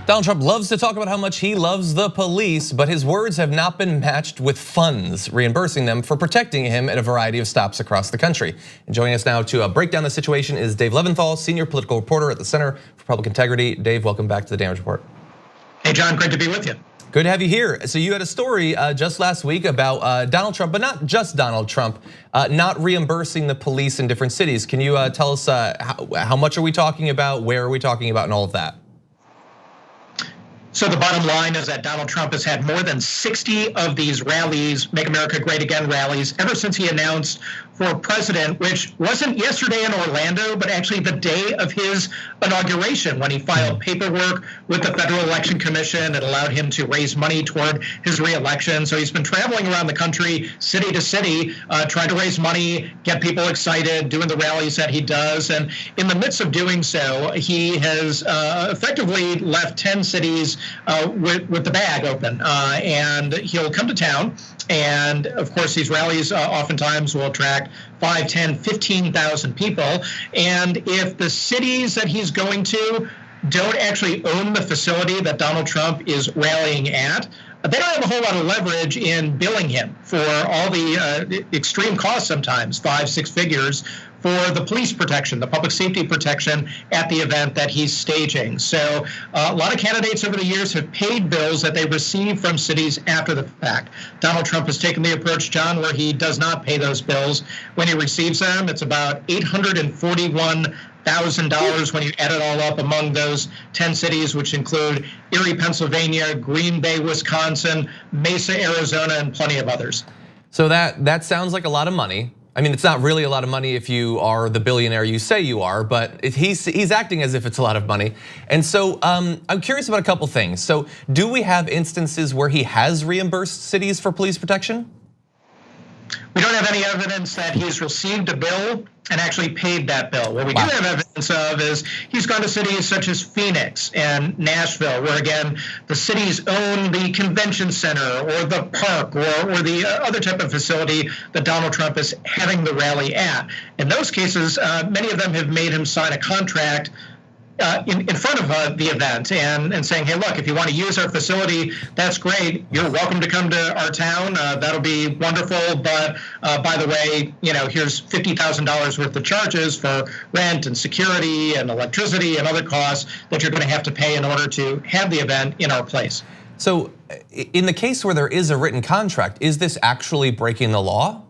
Donald Trump loves to talk about how much he loves the police, but his words have not been matched with funds, reimbursing them for protecting him at a variety of stops across the country. And joining us now to break down the situation is Dave Leventhal, senior political reporter at the Center for Public Integrity. Dave, welcome back to the Damage Report. Hey John, great to be with you. Good to have you here. So you had a story just last week about Donald Trump, but not just Donald Trump, not reimbursing the police in different cities. Can you tell us how much are we talking about, where are we talking about, and all of that? So the bottom line is that Donald Trump has had more than 60 of these rallies, Make America Great Again rallies, ever since he announced for president, which wasn't yesterday in Orlando, but actually the day of his inauguration when he filed paperwork with the Federal Election Commission. It allowed him to raise money toward his reelection. So he's been traveling around the country, city to city, trying to raise money, get people excited, doing the rallies that he does. And in the midst of doing so, he has effectively left 10 cities with the bag open, and he'll come to town. And of course, these rallies oftentimes will attract 5, 10, 15,000 people. And if the cities that he's going to don't actually own the facility that Donald Trump is rallying at, they don't have a whole lot of leverage in billing him for all the extreme costs, sometimes 5, 6 figures, for the police protection, the public safety protection at the event that he's staging. So a lot of candidates over the years have paid bills that they receive from cities after the fact. Donald Trump has taken the approach, John, where he does not pay those bills when he receives them. It's about $841,000 when you add it all up among those 10 cities, which include Erie, Pennsylvania, Green Bay, Wisconsin, Mesa, Arizona, and plenty of others. So that sounds like a lot of money. I mean, it's not really a lot of money if you are the billionaire you say you are, but he's acting as if it's a lot of money. And so I'm curious about a couple things. So do we have instances where he has reimbursed cities for police protection? We don't have any evidence that he's received a bill and actually paid that bill. What we do have evidence of is he's gone to cities such as Phoenix and Nashville, where again, the cities own the convention center or the park or the other type of facility that Donald Trump is having the rally at. In those cases, many of them have made him sign a contract in front of the event and saying, hey, look, if you want to use our facility, that's great. You're welcome to come to our town. That'll be wonderful. But by the way, here's $50,000 worth of charges for rent and security and electricity and other costs that you're going to have to pay in order to have the event in our place. So in the case where there is a written contract, is this actually breaking the law?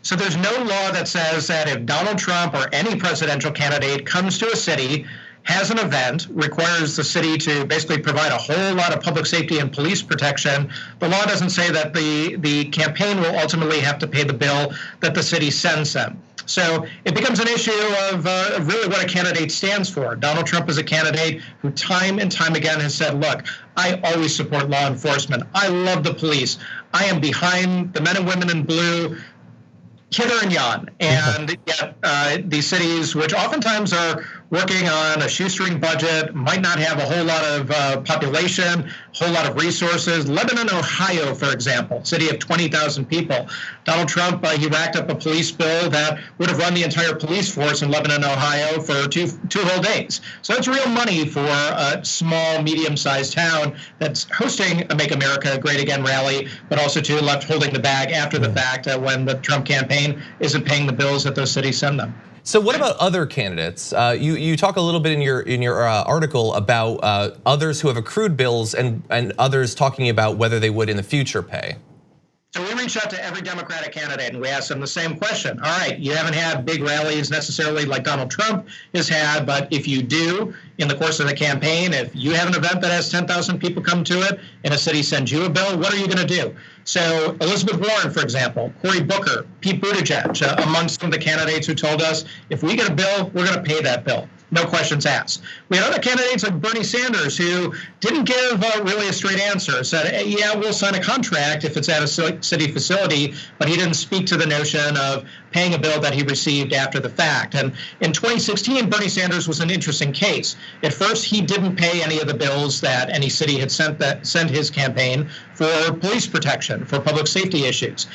So there's no law that says that if Donald Trump or any presidential candidate comes to a city, has an event, requires the city to basically provide a whole lot of public safety and police protection, the law doesn't say that the campaign will ultimately have to pay the bill that the city sends them. So it becomes an issue of really what a candidate stands for. Donald Trump is a candidate who time and time again has said, look, I always support law enforcement. I love the police. I am behind the men and women in blue, hither and yon, and yet these cities, which oftentimes are working on a shoestring budget, might not have a whole lot of population, a whole lot of resources. Lebanon, Ohio, for example, city of 20,000 people. Donald Trump, he racked up a police bill that would have run the entire police force in Lebanon, Ohio for two whole days. So that's real money for a small, medium-sized town that's hosting a Make America Great Again rally, but also too left holding the bag after the fact when the Trump campaign isn't paying the bills that those cities send them. So what about other candidates? You talk a little bit in your article about others who have accrued bills and others talking about whether they would in the future pay. So we reached out to every Democratic candidate and we asked them the same question. All right, you haven't had big rallies necessarily like Donald Trump has had, but if you do in the course of the campaign, if you have an event that has 10,000 people come to it and a city sends you a bill, what are you going to do? So Elizabeth Warren, for example, Cory Booker, Pete Buttigieg, amongst some of the candidates who told us, if we get a bill, we're going to pay that bill. No questions asked. We had other candidates like Bernie Sanders who didn't give really a straight answer, said, hey, yeah, we'll sign a contract if it's at a city facility, but he didn't speak to the notion of paying a bill that he received after the fact. And in 2016, Bernie Sanders was an interesting case. At first, he didn't pay any of the bills that any city had sent his campaign for police protection, for public safety issues.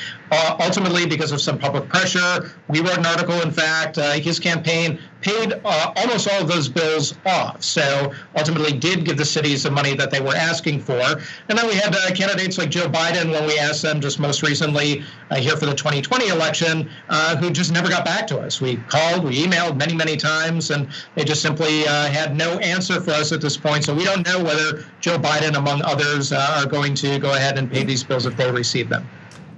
Ultimately, because of some public pressure, we wrote an article, in fact, his campaign paid almost all of those bills off. So ultimately did give the cities the money that they were asking for. And then we had candidates like Joe Biden, when we asked them just most recently here for the 2020 election, who just never got back to us. We called, we emailed many, many times, and they just simply had no answer for us at this point. So we don't know whether Joe Biden, among others, are going to go ahead and pay these bills if they receive them.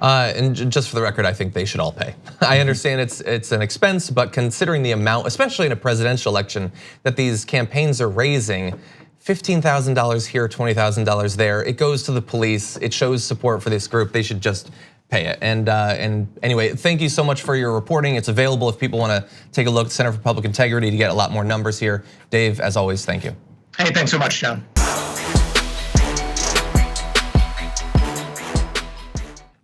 And just for the record, I think they should all pay. I understand it's an expense, but considering the amount, especially in a presidential election, that these campaigns are raising, $15,000 here, $20,000 there, it goes to the police, it shows support for this group, they should just pay it. And anyway, thank you so much for your reporting. It's available if people wanna take a look at the Center for Public Integrity to get a lot more numbers here. Dave, as always, thank you. Hey, thanks so much, John.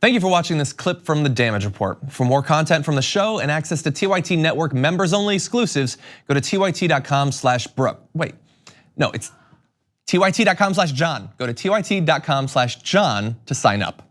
Thank you for watching this clip from the Damage Report. For more content from the show and access to TYT Network members-only exclusives, go to tyt.com/Brooke. Wait, no, it's tyt.com/John. Go to tyt.com/John to sign up.